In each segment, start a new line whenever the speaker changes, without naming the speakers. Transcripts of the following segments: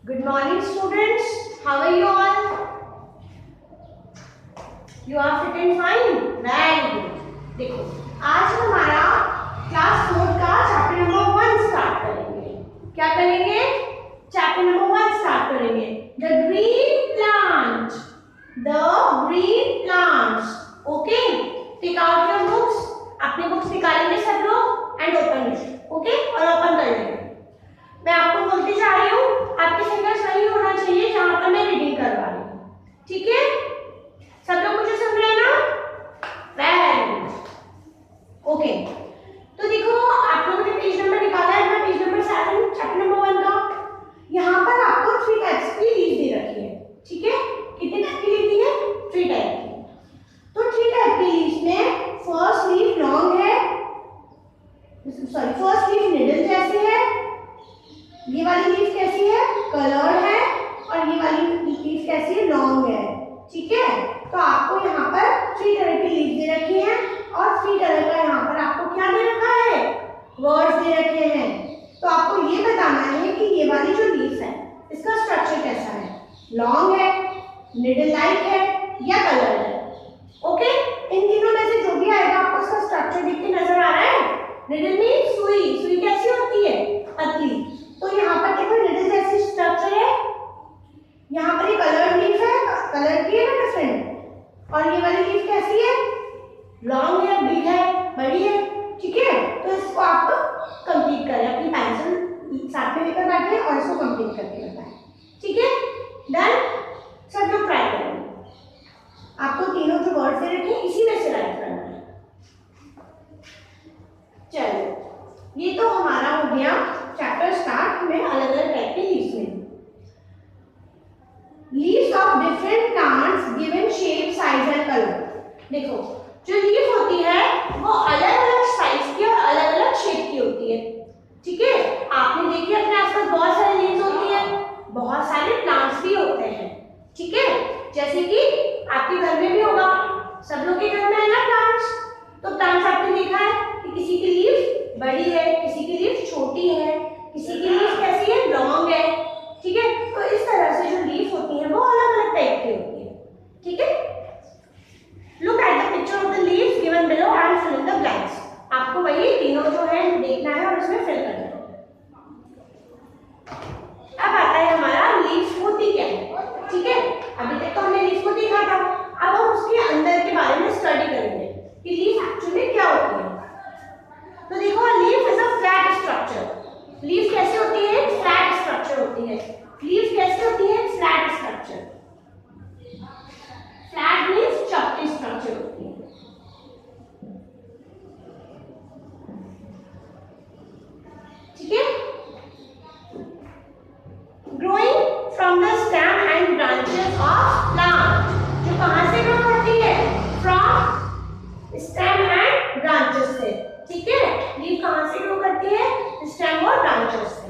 Good morning, students. How are you all? You are fit and fine. Very good. देखो, आज हमारा class 4 का chapter number 1 start करेंगे. क्या करेंगे? चैप्टर नंबर 1 स्टार्ट करेंगे. The green plant. The green plants. Okay. Take out your books. अपनी books निकालेंगे सब लोग एंड ओपन इट. ओके, और ओपन कर लेंगे. मैं आपको बोलती जा रही हूँ, आपके फिंगर्स वही होना चाहिए जहां पर मैं रीडिंग करवा रही हूँ. ठीक है, सब लोग मुझे सुन रहे हैं ना? Very good. ओके, तो देखो आप लोगों ने पेज नंबर निकाला है. मैं पेज नंबर 7 चैप्टर नंबर 1 का. यहाँ पर आपको 3 टाइप्स की लीव दे रखी है. ठीक है, कितने टाइप की लीव दी है? 3 टाइप की. तो 3 टाइप की लीव्स में फर्स्ट लीफ लॉन्ग है, सॉरी फर्स्ट लीफ निडल जैसी है, ये वाली लीफ कैसी है? कलर्ड है, और ये वाली लीफ कैसी है? लॉन्ग है. ठीक है, तो आपको यहाँ पर 3 तरह की लीफ दे रखी है और 3 तरह का यहाँ पर आपको क्या दे रखा है? वर्ड्स दे रखे हैं. तो आपको ये बताना है कि ये वाली जो लीफ है इसका स्ट्रक्चर कैसा है? लॉन्ग है, निडल लाइक है, या कलर्ड है? ओके, इन तीनों में से जो भी आएगा आपको इसका स्ट्रक्चर दिख के नजर आ रहा है. निडल मीन्स सुई. सुई कैसी होती है? पतली. तो यहाँ पर देखो निडल जैसी स्ट्रक्चर है. यहाँ पर ये कलर्ड लीफ है, कलर की है ना डिफरेंट. और ये वाली लीफ कैसी है? लॉन्ग है, बिग है, बड़ी है. ठीक है, तो इसको आप कंप्लीट करें. अपनी पेंसिल साथ में लेकर बैठे और इसको कंप्लीट करके बताएं. ठीक है, डन. सब लोग ट्राई करें. आपको तीनों जो वर्ड दे रखे हैं इसी में से राइट करना है. चलो, ये तो हमारा हो गया चैप्टर स्टार्ट में अलग अलग टाइप के लीव्स में. Leaves of different plants given shape, size and colour. देखो, जो लीफ होती है वो अलग अलग साइज की और अलग अलग शेप की होती है. ठीक है, आपने देखी अपने आसपास बहुत सारी लीव्स होती है, बहुत सारे प्लांट्स भी होते हैं. ठीक है, जैसे कि आपके घर में भी होगा, सब लोग के घर में है ना प्लांट्स. तो प्लांट्स आपने देखा है कि किसी की लीफ बड़ी है, किसी की लीफ छोटी है, किसी की लीफ कैसी है? लॉन्ग है. ठीक है, तो इस तरह से जो लीफ होती है वो अलग अलग टाइप की होती है. ठीक है, look at the picture of the leaves given below and fill in the blanks. आपको वही तीनों जो है देखना है और उसमें फिल करना है. अब आता है हमारा लीफ होती क्या है. ठीक है, अभी तक तो हमने लीफ को देखा था. अब हम उसके अंदर के बारे में स्टडी करेंगे कि लीफ एक्चुअली क्या होती है. तो देखो, leaf is a flat structure. Leaf कैसे होती है? फ्लैट स्ट्रक्चर होती है. लीफ कैसे होती है? Flat structure. फ्लैट मींस चपटी स्ट्रक्चर होती है. ठीक है, growing from the stem and branches of plant. जो कहां से ग्रो करती है? फ्रॉम स्टेम एंड ब्रांचेस से. ठीक है, लीफ कहां से ग्रो करती है? स्टेम और ब्रांचेस से.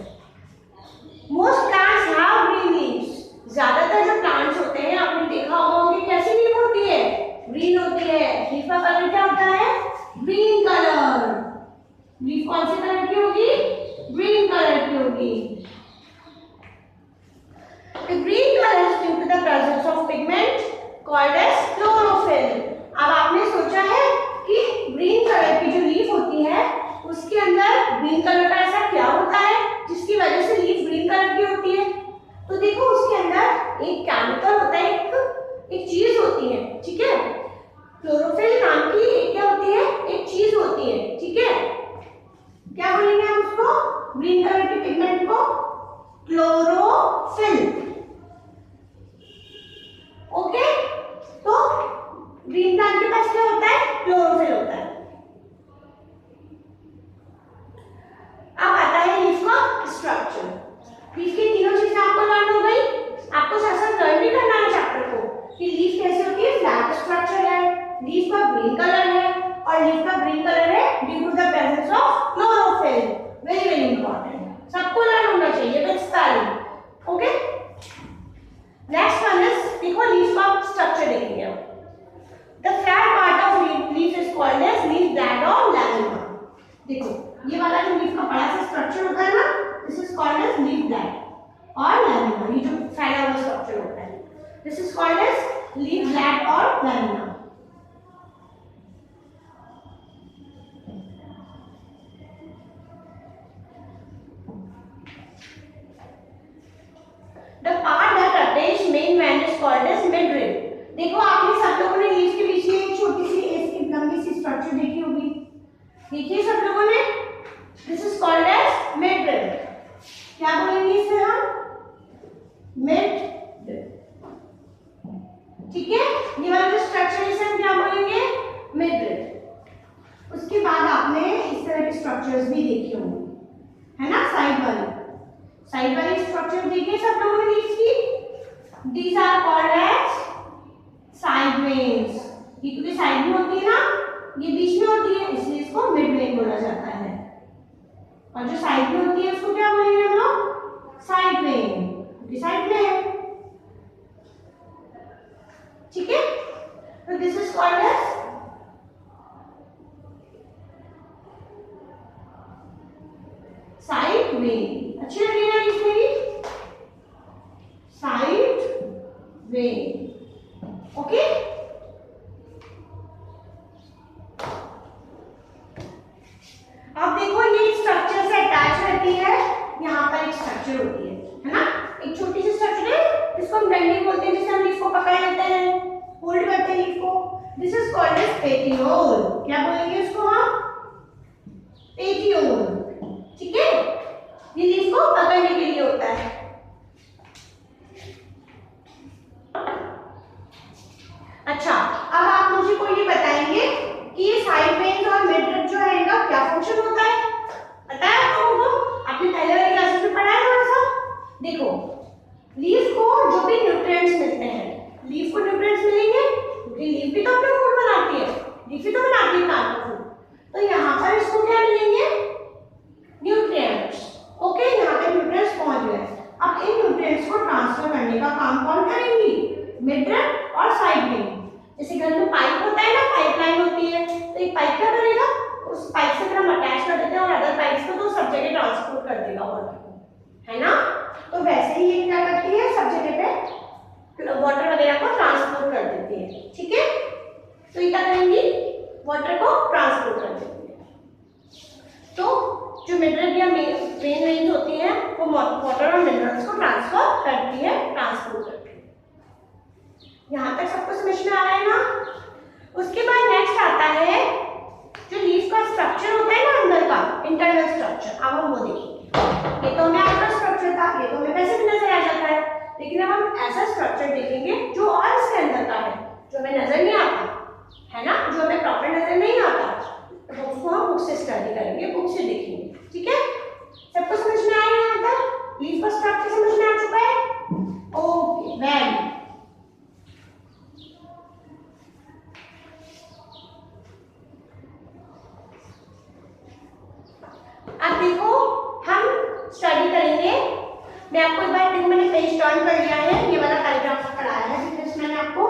Most plants have green leaves. ज्यादातर जो प्लांट्स होते हैं आपने देखा होगा उनकी कैसी लीफ होती है? ग्रीन होती है. लीफ का कलर क्या होता है? Green colour. लीफ कौन से कलर की होगी? ग्रीन कलर की होगी. The green color is due to the presence of pigment called as chlorophyll. अब आपने सोचा है कि ग्रीन कलर की जो लीफ होती है उसके अंदर ग्रीन कलर का ऐसा क्या होता है जिसकी वजह से लीफ ग्रीन कलर की होती है. तो देखो, उसके अंदर एक केमिकल होता है, एक चीज होती है. ठीक है, क्लोरोफिल नाम की एक क्या होती है? एक चीज होती है. ठीक है, क्या बोलेंगे हम उसको? ग्रीन कलर के पिगमेंट को क्लोरोफिल. ओके, तो ग्रीन प्लांट के पास क्या होता है? क्लोरोफिल होता है. अब आता है लीफ का स्ट्रक्चर. लीफ की तीनों चीजें आपको लर्न हो गई. आपको साथ लर्न भी करना है चैप्टर को कि लीफ कैसे होती है? फ्लैट स्ट्रक्चर है, लीफ का ग्रीन कलर है, और लीफ का ग्रीन कलर है due to the presence of chlorophyll. Very very important, सबको लर्न होना चाहिए with spelling. Okay, next one is, देखो लीफ का स्ट्रक्चर देखेंगे. The flat part of leaf is called as leaf blade और lamina. देखो, ये वाला जो लीफ का बड़ा सा स्ट्रक्चर होता है ना, this is called as leaf blade और lamina. This is called as leaf blade और lamina. The part that attaches main vein is called as midrib. देखो आपने सब लोगों ने लीफ के बीच में एक छोटी सी इसकी लंबी सी स्ट्रक्चर देखी होगी, देखिए सब लोगों ने। This is called as midrib। क्या बोलेंगे इसे हम? midrib। ठीक है, ये वाला जो स्ट्रक्चर इसे हम क्या बोलेंगे? midrib। उसके बाद आपने इस तरह के स्ट्रक्चर्स भी देखे होंगे, है ना, साइड वाली स्ट्रक्चर देखिए सब लोगों ने लीफ की। These are called as side veins. ये क्योंकि साइड में होती है ना, ये बीच में होती है, इसलिए इसको मिड वेन बोला जाता है। और जो साइड में होती है उसको क्या बोलेंगे हम लोग? साइड वेन, क्योंकि साइड में है। ठीक है, तो this is called as side vein. अच्छी लगी ना इसमें भी? Side when. ओके, अब देखो ये स्ट्रक्चर से अटैच रहती है, यहाँ पर एक स्ट्रक्चर होती है ना, एक छोटी सी स्ट्रक्चर है जिसको हम डंडी बोलते हैं, जिससे हम लीफ को पकड़ लेते हैं, होल्ड करते हैं लीफ को। This is called as petiole. क्या बोलेंगे इसको हम? पेटियोल। ठीक है, ये लीफ को पकड़ने के लिए होता है। अच्छा, अब आप मुझे कोई ये बताएंगे कि ये साइड वेन्स और मिडरिब जो है इनका क्या फंक्शन होता है? पता है आप लोगों को? आपने पहले वाली क्लासेस में पढ़ा है थोड़ा सा। देखो, लीफ को जो भी न्यूट्रिएंट्स मिलते हैं, लीफ को न्यूट्रिएंट्स मिलेंगे क्योंकि लीफ भी तो अपना फूड बनाती है, लीफ ही तो बनाती है कार्बन फूड। तो यहाँ पर इसको क्या मिलेंगे? न्यूट्रिएंट्स। ओके, यहाँ पे न्यूट्रिएंट्स पहुंच गए। अब इन न्यूट्रिएंट्स को ट्रांसफर करने का काम कौन करेंगी? मिडरिब और साइड वेन। जैसे घर में पाइप होता है ना, पाइपलाइन होती है, तो एक पाइप क्या करेगा? उस पाइप से फिर हम अटैच कर देते हैं और अदर पाइप्स को तो सब जगह ट्रांसपोर्ट कर देगा वाटर को, है ना। तो वैसे ही ये क्या करती है? सब जगह पे वाटर वगैरह को ट्रांसपोर्ट कर देती है। ठीक है, तो ये क्या करेंगी? वाटर को ट्रांसपोर्ट कर देती है। तो जो मिनरल या मेन वेन्स होती हैं वो वाटर और मिनरल्स को ट्रांसफर करती है, ट्रांसपोर्ट करती है। यहाँ तक सबको समझ में आ रहा है ना? उसके बाद नेक्स्ट आता है जो लीफ का स्ट्रक्चर होता है ना अंदर का, इंटरनल स्ट्रक्चर। अब हम वो देखेंगे। ये तो हमें आउटर स्ट्रक्चर था, ये तो हमें वैसे भी नजर आ जाता है, लेकिन अब हम ऐसा स्ट्रक्चर देखेंगे जो और इसके अंदर का है, जो हमें नजर नहीं आता, है ना, जो हमें प्रॉपर नजर नहीं आता, तो उसको हम बुक से स्टडी करेंगे, बुक से देखेंगे। ठीक है, सबको समझ में आया यहाँ तक? लीफ का स्ट्रक्चर समझ में आ चुका है? Okay, very. अब देखो हम स्टडी करेंगे। मैं आपको एक बार, देखो मैंने पेज टर्न कर लिया है, ये वाला पैराग्राफ पढ़ाया है जिसमें मैंने आपको।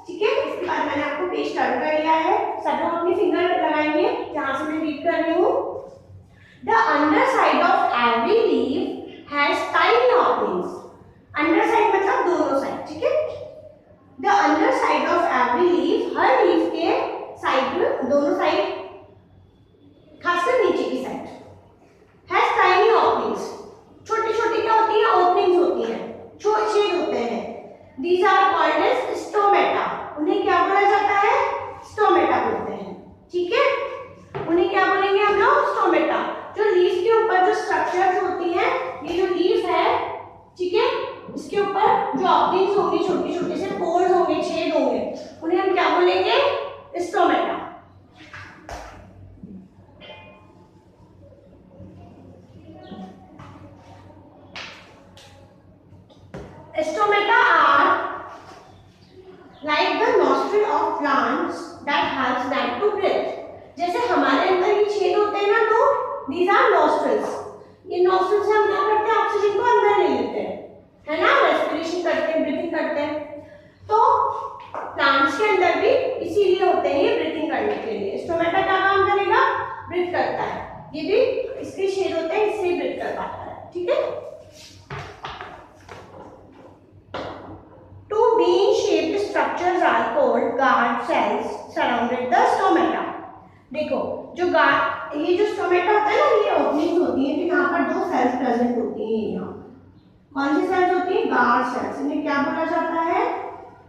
ठीक है, इसके बाद मैंने आपको पेज टर्न कर लिया है। सब लोग अपनी फिंगर लगाएंगे जहां से मैं रीड कर रही हूँ। The under side of every leaf has tiny openings. Under side मतलब दोनों साइड। ठीक है, the under side of every leaf, her leaf के साइड, दोनों साइड, खासकर नीचे की साइड, has tiny openings। छोटी छोटी क्या होती है? ओपनिंग्स होती हैं, छोटे छेद होते हैं। These are called as stomata। उन्हें क्या बोला जाता है? स्टोमेटा बोलते हैं। ठीक है, उन्हें क्या बोलेंगे हम लोग? स्टोमेटा। जो लीफ के ऊपर जो स्ट्रक्चर्स होती हैं, ये जो लीफ है, ठीक है, इसके ऊपर जो ओपनिंग्स होंगी, छोटे छोटे से पोर्स होंगे, छेद होंगे, उन्हें हम क्या बोलेंगे? Stomata. Stomata are like the nostril of plants that helps them to breathe। जैसे हमारे अंदर ये छेद होते हैं ना, तो these are nostrils। ये nostrils से हम क्या करते हैं? ऑक्सीजन को अंदर ले लेते हैं, है ना, रेस्पिरेशन करते हैं, ब्रीथिंग करते हैं। तो प्लांट्स के अंदर भी इसीलिए होते हैं, ये ब्रीथिंग करने के लिए। स्टोमेटा क्या काम करेगा? ब्रीथ करता है। ये भी इसके छेद होते हैं, इससे ब्रीथ कर पाता है। ठीक है, to being प्रेजेंट होती है यहाँ। कौन सी सेल्स होती है? Guard sales. इन्हें क्या बोला जाता है?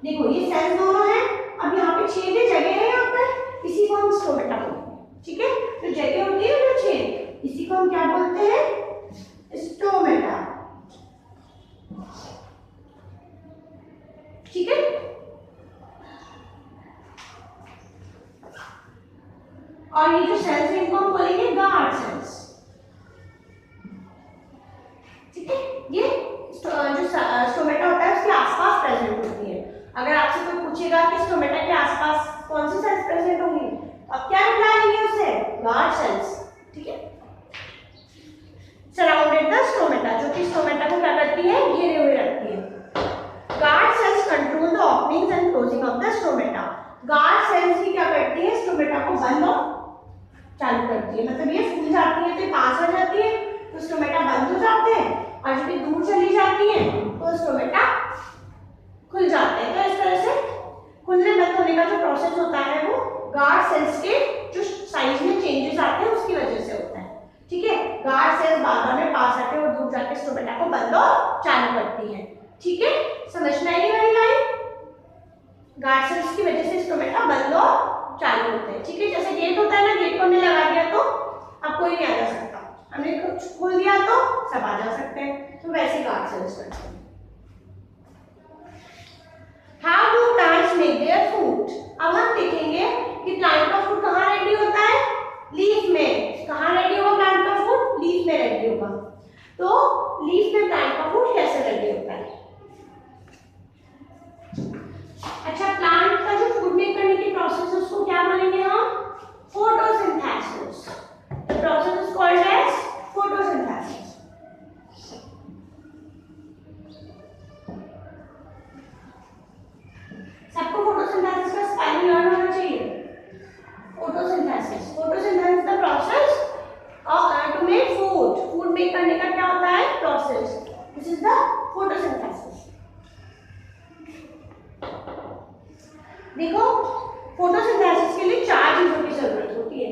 देखो ये सेल्स दोनों हैं, अब यहाँ पे छेद जगह है, यहाँ पर इसी को हम स्टोमेटा बोलते हैं। ठीक है, तो जगह होती है ना छेद, इसी को हम क्या बोलते हैं? स्टोमेटा। ठीक है, और ये जो सेल्स है इनको हम बोलेंगे गार्ड सेल्स। ठीक है, ये जो स्टोमेटा होता है उसके आसपास प्रेजेंट होती है। अगर आपसे कोई पूछेगा कि स्टोमेटा के आसपास कौन सी सेल्स प्रेजेंट होंगी, अब क्या रिप्लाई देंगे उसे? Guard cells. ठीक है, सराउंडेड द स्टोमेटा, जो कि स्टोमेटा को क्या करती है? घेरे हुए रखती है। Guard cells control the openings and closing of the stomata. Guard cells ही क्या करती है? स्टोमेटा को बंद और चालू करती है। मतलब ये फूल जाती है तो पास आ जाती है तो स्टोमेटा बंद हो जाते हैं, और जब ये दूर चली जाती है तो स्टोमेटा खुल जाते हैं। तो इस तरह से खुलने बंद होने का जो प्रोसेस होता है वो गार्ड सेल्स के जो साइज में चेंजेस आते हैं उसकी वजह से होता है। ठीक है, गार्ड सेल्स बार-बार में पास आके और दूर जाके स्टोमेटा को बंद और चालू करती है। ठीक है, समझ में आई वाली लाइन? गार्ड सेल्स की वजह से स्टोमेटा बंद और चालू होते हैं। ठीक है, जैसे गेट होता है ना, गेट को हमने लगा दिया तो अब कोई नहीं आ जा सकता, हमने कुछ खोल दिया तो सब आ जा सकते हैं, तो वैसे गार्ड सेल्स करते हैं। How do plants make their food? अब हम देखेंगे कि प्लांट का फूड कहाँ रेडी होता है? लीफ में। कहाँ रेडी होगा प्लांट का फूड? लीफ में रेडी होगा। तो लीफ में प्लांट का फूड कैसे रेडी होता है? अच्छा, प्लांट का जो फूड मेक करने की प्रोसेस है उसको क्या बोलेंगे हम? Photosynthesis. The process is called as photosynthesis. सबको फोटोसिंथेसिस का स्पेलिंग लर्न होना चाहिए। Photosynthesis, photosynthesis the process to make food. Food make करने का क्या होता है? Process. This is the photosynthesis. देखो, फोटोसिंथेसिस के लिए 4 चीजों की जरूरत होती है।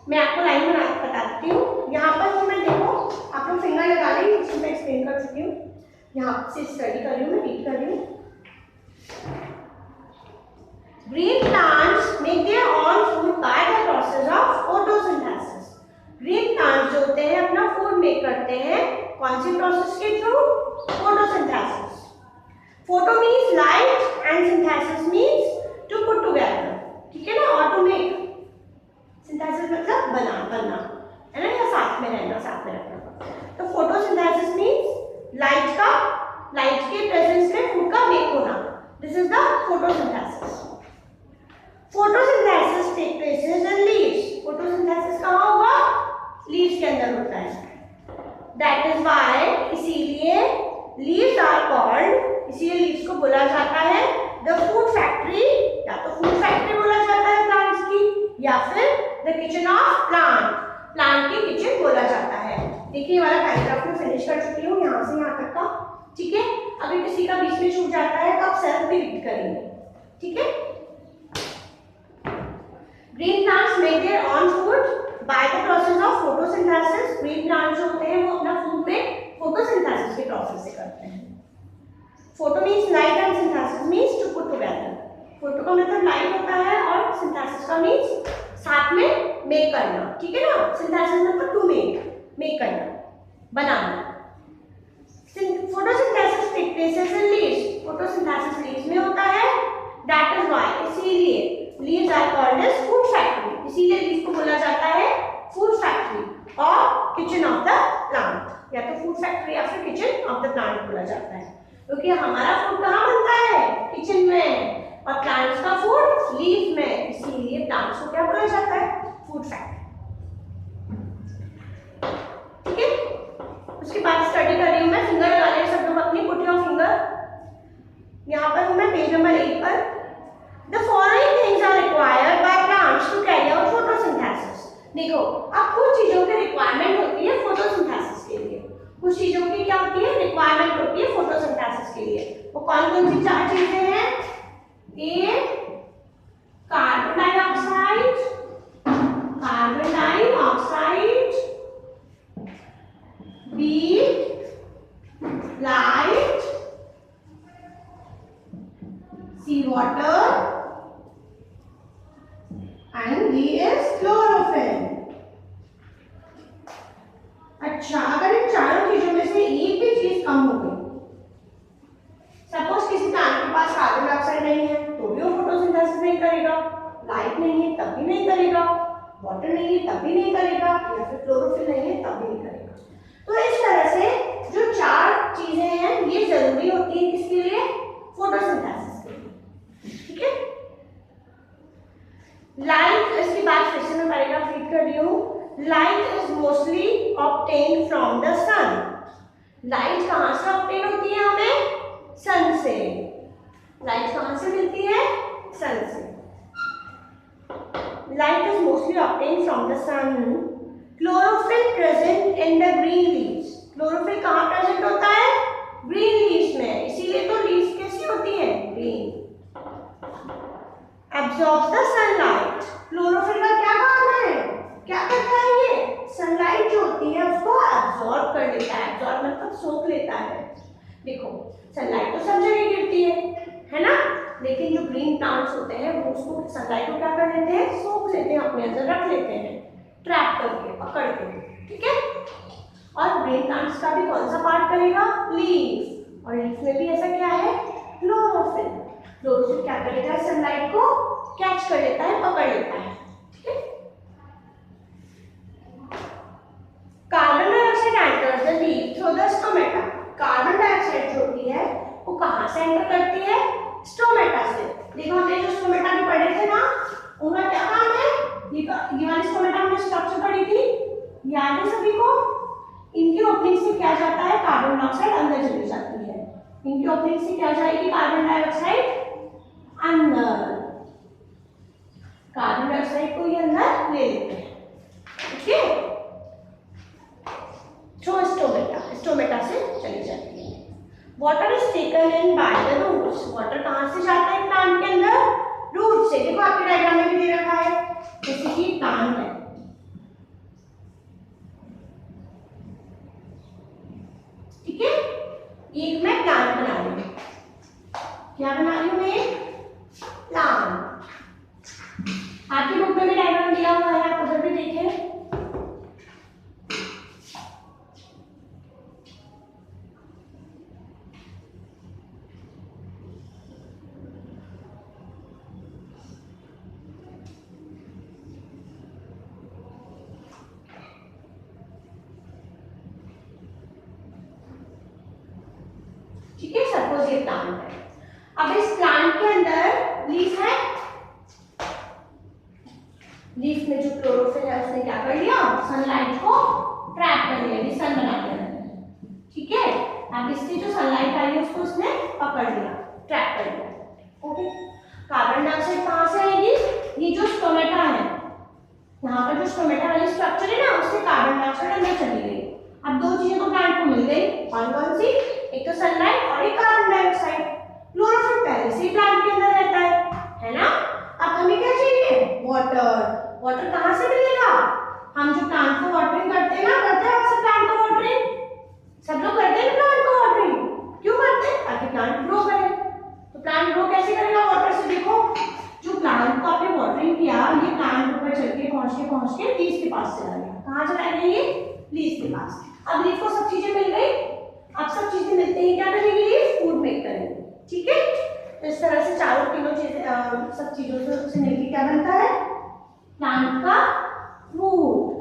मैं आपको लाइन में बता देती हूँ। यहाँ पर तो मैं देखो आप लोग फिंगर लगा लेंगे, इसको मैं एक्सप्लेन कर चुकी हूँ, यहाँ से स्टडी कर रही हूँ, मैं रीड कर रही हूँ। Green plants make their own food by the process of photosynthesis. Green plants जो होते हैं अपना फूड मेक करते हैं कौन सी प्रोसेस के through? Photosynthesis. Photo means light and synthesis means to put together. ठीक है ना, और टू मेक। सिंथेसिस मतलब बनना है ना, या साथ में रहना, साथ में रखना। तो फोटोसिंथेसिस मीन्स लाइट के प्रेजेंस में फूड का मेक होना। This is the photosynthesis. Photosynthesis take place in leaves. Photosynthesis कहाँ होगा? लीव्स के अंदर होता है। दैट इज व्हाई इसीलिए लीव्स आर कॉल्ड, इसीलिए लीव्स को बोला जाता है द फूड फैक्ट्री। या तो फूड फैक्ट्री बोला जाता है प्लांट्स की, या फिर the kitchen of plant, plant की किचन बोला जाता है। देखिए वाला पैराग्राफ में फिनिश कर चुकी हूँ यहाँ से यहाँ तक का। ठीक है, अगर किसी का बीच में छूट जाता है तो आप सेल्फ भी रीड करेंगे। ठीक है, green plants make their on food by the process of photosynthesis. Green plants जो होते हैं वो अपना फूड में फोटोसिंथेसिस के प्रोसेस से करते हैं। Photo means light and synthesis means to put together. Photo का मतलब लाइट होता है और सिंथेसिस का मीन्स साथ में मेक करना। ठीक है ना, सिंथेसिस मतलब टू मेक करना, बनाना। Photosynthesis take place in leaves. Photosynthesis leaves में होता है। दैट इज व्हाई, इसीलिए leaves are called as food factory. इसीलिए लीव्स को बोला जाता है फूड फैक्ट्री और किचन ऑफ द प्लांट। या तो फूड फैक्ट्री या फिर किचन ऑफ द प्लांट बोला जाता है, क्योंकि हमारा फूड कहाँ बनता है? किचन में, और प्लांट्स का फूड लीफ में, इसीलिए प्लांट्स को क्या बोला जाता है? Food factory. ठीक है, उसके बाद स्टडी कर रही हूँ मैं। फिंगर लगा रहे सब लोग अपनी, पुट योर फिंगर। यहाँ पर हूँ मैं पेज नंबर 8 पर। The following things are required by plants to carry out photosynthesis. देखो, अब कुछ चीजों की रिक्वायरमेंट होती है फोटोसिंथेसिस के लिए, कुछ चीजों की क्या होती है? रिक्वायरमेंट होती है फोटोसिंथेसिस के लिए। वो कौन सी 4 चीजें हैं? ए, कार्बन डाइऑक्साइड, बी अच्छा, अगर इन चारों चीजों में से एक भी चीज कम हो गई, सपोज किसी प्लांट के पास कार्बन डाइऑक्साइड नहीं है तो भी वो फोटोसिंथेसिस नहीं करेगा, लाइट नहीं है तब भी नहीं करेगा, वाटर नहीं है तब भी नहीं करेगा, या फिर क्लोरोफिल नहीं है तब भी नहीं करेगा। तो इस तरह से जो चार चीजें हैं ये जरूरी होती है किसके लिए? फोटोसिंथेसिस के लिए। ठीक है, लाइट, इसकी बात फिर से मैं पैराग्राफ रीड कर रही हूँ। Light is mostly obtain from the sun. Light कहाँ से ऑब्टेन होती है? हमें सन से। लाइट कहाँ से मिलती है? सन से। Light is mostly obtain from the sun. Chlorophyll present in the green leaves. Chlorophyll कहाँ प्रेजेंट होता है? ग्रीन लीव्स में, इसीलिए तो लीव्स कैसी होती है? Green. Absorbs the sunlight. Chlorophyll का क्या काम है? क्या करता है ये? सनलाइट जो होती है उसको एब्जॉर्ब कर लेता है। एब्जॉर्ब मतलब सोख लेता है। देखो, सनलाइट तो सब जगह गिरती है ना? लेकिन जो ग्रीन प्लांट्स होते हैं वो उसको सनलाइट को क्या कर लेते हैं? सोख लेते हैं, अपने अंदर रख लेते हैं, ट्रैप करके, पकड़ के। ठीक है, और ग्रीन प्लांट्स का भी कौन सा पार्ट करेगा? लीफ। और लीफ में भी ऐसा क्या है? क्लोरोफिल। क्लोरोफिल क्या कर लेता है? सनलाइट को कैच कर लेता है, पकड़ लेता है। ठीक है, carbon dioxide enters the leaf through the stomata. Carbon dioxide जो होती है वो कहाँ से एंटर करती है? स्टोमेटा से। देखो, हमने जो स्टोमेटा में पढ़े थे ना, उनका क्या काम है? ये वाली स्टोमेटा हमने स्ट्रक्चर पढ़ी थी, याद है सभी को? इनकी ओपनिंग से क्या जाता है? कार्बन डाइऑक्साइड अंदर चली जाती है। इनकी ओपनिंग से क्या जाएगी? कार्बन डाइऑक्साइड अंदर। कार्बन डाइऑक्साइड को ये अंदर ले लेते हैं। ठीक है, थ्रू स्टोमेटा, स्टोमेटा से चली जाती है। Water is taken in by the roots. Water कहाँ से जाता है प्लांट के अंदर? रूट से। देखो, आपके डायग्राम में भी दे रखा है, जैसे कि प्लांट है, ठीक है, एक मैं प्लांट बना रही हूँ। क्या बना रही हूँ मैं? प्लांट। आपकी बुक में भी डायग्राम दिया हुआ है, आप उधर भी देखें। ठीक है, सपोज ये प्लांट है। अब इस प्लांट के अंदर लीफ है। लीफ में जो क्लोरोफिल है उसने क्या कर लिया? सनलाइट को ट्रैप कर लिया, ये सन बना दिया। ठीक है, अब इससे जो सनलाइट आई है उसको उसने पकड़ लिया, ट्रैप कर लिया। ओके, कार्बन डाइऑक्साइड कहाँ से आएगी? ये जो स्टोमेटा है, यहाँ पर जो स्टोमेटा वाली स्ट्रक्चर है ना, उससे कार्बन डाइऑक्साइड अंदर चली गई। अब दो चीजें तो प्लांट को मिल गई, कौन कौन सी? एक तो सनलाइट और एक कार्बन डाइऑक्साइड। क्लोरोफिल पहले से प्लांट के अंदर रहता है ना? अब हमें क्या चाहिए? वाटर। वाटर कहाँ से मिलेगा? हम जो प्लांट को वाटरिंग करते हैं ना, करते हैं अक्सर प्लांट को वाटरिंग, सब लोग करते हैं प्लांट को वाटरिंग। क्यों करते हैं? ताकि प्लांट ग्रो करे। तो प्लांट ग्रो कैसे करेगा? वाटर से। देखो, जो प्लांट को आपने वाटरिंग किया, ये प्लांट ऊपर चल के पहुंच के लीफ के पास चला गया। कहाँ चला गया? ये लीफ के पास। अब लीफ को सब चीजें मिल गई। अब सब चीजें मिलते ही क्या करेगी? लीफ फूड मेक करेगी। ठीक है, तो इस तरह से चारों तीनों चीजें सब चीजों से मिलकर क्या बनता है? प्लांट का फूड।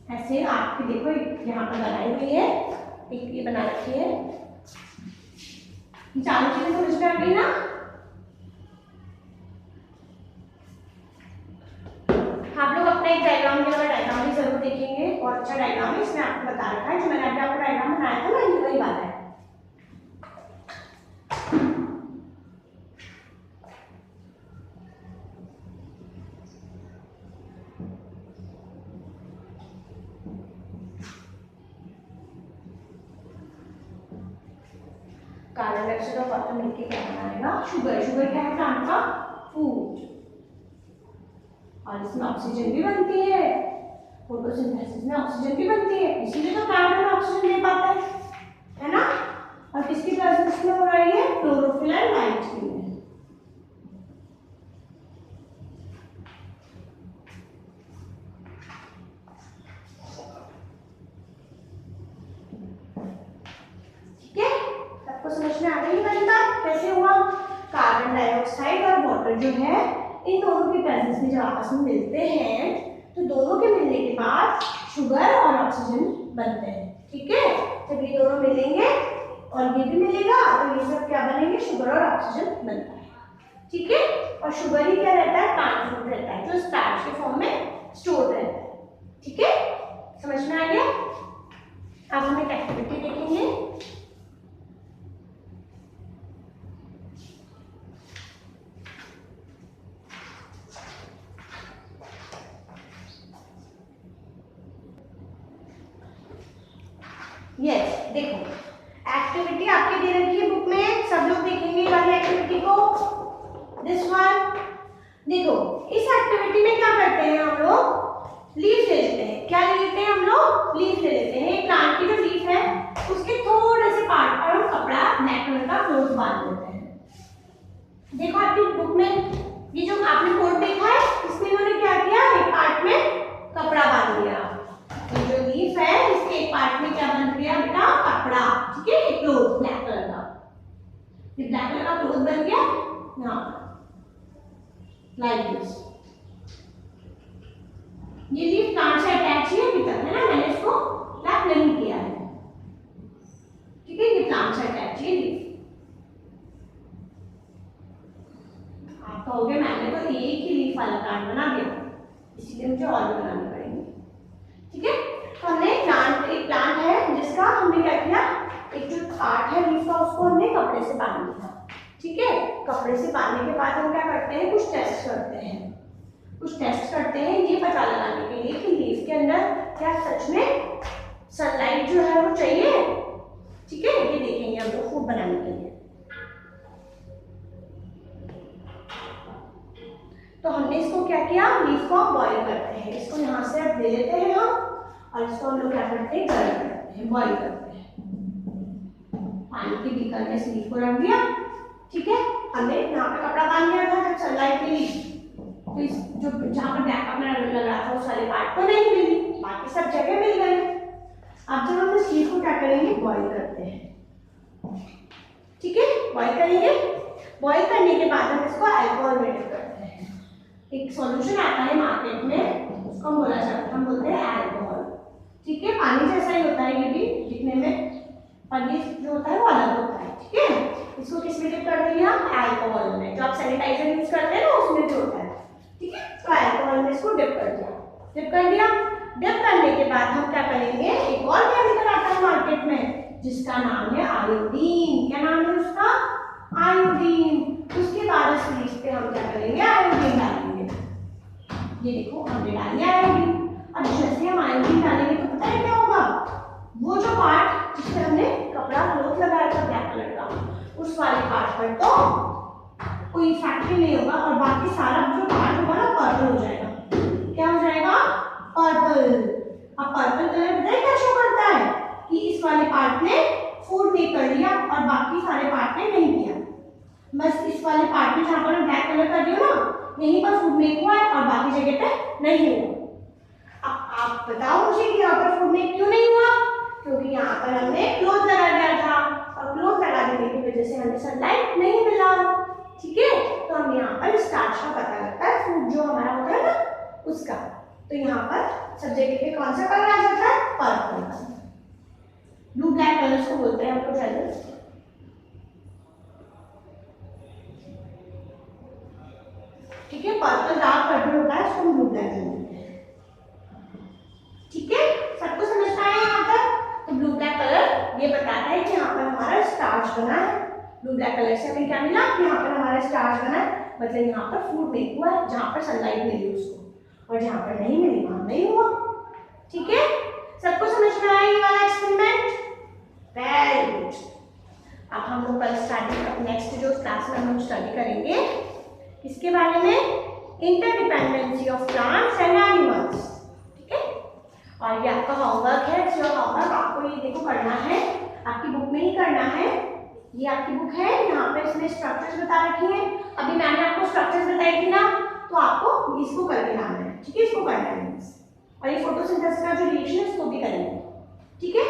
ऐसे आपकी देखो यहाँ पर बनाई हुई है, एक ये बना रखी है। चारों चीजें समझ में आ गई ना? आप लोग अपना एक डायग्राम के डायग्राम भी जरूर देखेंगे, और अच्छा डायग्राम है, इसमें आपको बता रखा है, जो मैंने अभी आपको डायग्राम बनाया था ना, ये वही बात है। कार्बन डाइऑक्साइड और वाटर मिलकर क्या बनाएगा? शुगर। शुगर क्या है? प्लांट का फूड। और इसमें ऑक्सीजन भी बनती है, फोटोसिंथेसिस में ऑक्सीजन भी बनती है, इसीलिए तो प्लांट में ऑक्सीजन दे पाता है ना? और किसकी प्रेजेंस में हो रही है? क्लोरोफिल एंड कैसे हुआ, कार्बन डाइऑक्साइड और वाटर जो है इन दोनों के प्रेजेंस में जब आपस में मिलते हैं तो दोनों के मिलने के बाद शुगर और ऑक्सीजन बनते हैं। ठीक है, जब ये दोनों मिलेंगे और ये भी मिलेगा तो ये सब क्या बनेंगे, शुगर और ऑक्सीजन बनता है। ठीक है, और शुगर ही क्या रहता है, प्लांट फूड रहता है जो स्टार्च के फॉर्म में स्टोर रहता है। ठीक है, समझ में आ गया। अब हम एक एक्टिविटी देखेंगे। यस, देखो एक्टिविटी आपके दे रखी है बुक में, सब लोग देखेंगे वाली एक्टिविटी को। दिस वन देखो, इस एक्टिविटी में क्या करते हैं हम लोग, लीफ ले लेते हैं। क्या ले लेते हैं हम लोग, लीफ ले लेते हैं। प्लांट की जो लीफ है उसके थोड़े से पार्ट पर हम कपड़ा ब्लैक कलर का क्लोथ बांध देते हैं। देखो आपकी बुक में ये जो आपने कोट देखा है इसमें इन्होंने क्या किया, एक पार्ट में कपड़ा बांध दिया। ये जो लीफ है इसके एक पार्ट में क्या बन गया बेटा, कपड़ा। ठीक है, एक क्लोथ ब्लैक कलर का, ये ब्लैक कलर का क्लोथ बन गया यहाँ लाइक दिस। ये लीफ प्लांट से अटैच ही अभी तक है ना, मैंने इसको रैप नहीं किया है। ठीक है, ये प्लांट से अटैच है लीफ। आप कहोगे मैंने तो एक ही लीफ वाला प्लांट बना दिया, इसीलिए मुझे और भी बनाने पड़ेंगे। ठीक है, तो हमने एक प्लांट है जिसका हमने क्या किया, एक जो पार्ट है लीफ का उसको हमने कपड़े से बांध दिया। ठीक है, कपड़े से बांधने के बाद हम क्या करते हैं, कुछ टेस्ट करते हैं। ये पता लगाने के लिए कि लीफ के अंदर क्या सच में सनलाइट जो है वो चाहिए। ठीक है, ये देखेंगे हम लोग फूड बनाने के लिए। तो हमने इसको क्या किया, लीफ को बॉईल करते हैं। इसको यहाँ से अब ले लेते हैं हम और इसको हम लोग क्या करते हैं, गर्म करते हैं, बॉईल करते हैं। पानी के बीकर में इस लीफ को रख दिया। ठीक है, हमने यहाँ पे कपड़ा बांध दिया था जब सनलाइट मिली, तो इस जो जहाँ पर ब्लैक कपड़ा लग रहा था उस वाले पार्ट को नहीं मिली, बाकी सब जगह मिल गए। अब जब हम इस लीफ को क्या करेंगे, बॉईल करते हैं। ठीक है, बॉईल करेंगे। बॉईल करने के बाद हम इसको अल्कोहल में डिप करते हैं। एक सॉल्यूशन आता है मार्केट में, उसको बोला जाता है, हम बोलते हैं अल्कोहल। ठीक है, पानी जैसा ही होता है ये भी दिखने में, पर ये जो होता है वो अलग होता है। ठीक है, इसको किस में डिप कर देंगे हम, अल्कोहल में, जो आप सैनिटाइजर यूज करते हैं ना उसमें भी होता है। ठीक है, तो अल्कोहल में इसको डिप कर दिया। डिप करने के बाद हम क्या करेंगे, एक और केमिकल आता है मार्केट में जिसका नाम है आयोडीन। क्या नाम है उसका, आयोडीन। उसके बाद इस लीफ पे हम क्या करेंगे, आयोडीन डालेंगे। ये देखो हमने डाल दिया आयोडीन। अब जैसे हम आयोडीन डालेंगे तो पता है क्या होगा, वो जो पार्ट जिस पे हमने कपड़ा क्लोथ लगाया था ब्लैक कलर का, उस वाले पार्ट पर तो कोई इफेक्ट नहीं होगा और बाकी सारा जो पार्ट होगा ना पर्पल हो जाएगा। क्या हो जाएगा, पर्पल। अब पर्पल कलर पता है क्या शो करता है, कि इस वाले पार्ट ने फूड मेक कर लिया और बाकी सारे पार्ट ने नहीं किया। बस इस वाले पार्ट में जहाँ पर ब्लैक कलर कर दिया ना, यहीं पर फूड मेक हुआ है और बाकी जगह पे नहीं हुआ। अब आप बताओ मुझे कि यहाँ पर फूड मेक क्यों नहीं हुआ, क्योंकि यहाँ पर हमने क्लोथ लगा दिया था और क्लोथ लगा देने की वजह से हमें सनलाइट नहीं मिला। ठीक है, तो हम यहाँ पर स्टार्च का पता लगता है, फूड जो हमारा होता है ना उसका। तो यहाँ पर सब जगह पे कौन सा कलर आ जाता है, purple colour. Blue black colours को बोलते हैं हम लोग कलर्स। ठीक है, पर्पल डार्क पर्पल होता है, उसको ब्लू ब्लैक बोलते हैं। ठीक है, सबको समझ में आया यहाँ तक। तो ब्लू ब्लैक कलर ये बताता है कि यहाँ पर हमारा स्टार्च बना है। ब्लू ब्लैक कलर से हमें क्या मिला, कि यहाँ पर हमारा स्टार्च बना है, मतलब यहाँ पर फूड मेक हुआ है, जहाँ पर सनलाइट मिली उसको, और जहाँ पर नहीं मिली वहाँ नहीं हुआ। ठीक है, सबको समझ में आया ये वाला एक्सपेरिमेंट, वेरी गुड। अब हम लोग कल स्टार्टिंग नेक्स्ट जो क्लास में हम लोग स्टडी करेंगे किसके बारे में, interdependency of plants and animals. ठीक है, और ये आपका होमवर्क है। जो होमवर्क आपको ये देखो करना है, आपकी बुक में ही करना है। ये आपकी बुक है, यहाँ पे इसमें स्ट्रक्चर्स बता रखी है। अभी मैंने आपको स्ट्रक्चर्स बताई थी ना, तो आपको इसको करके लाना है। ठीक है, इसको करना है और ये फोटोसिंथेसिस का जो रिएक्शन है उसको भी करेंगे। ठीक है,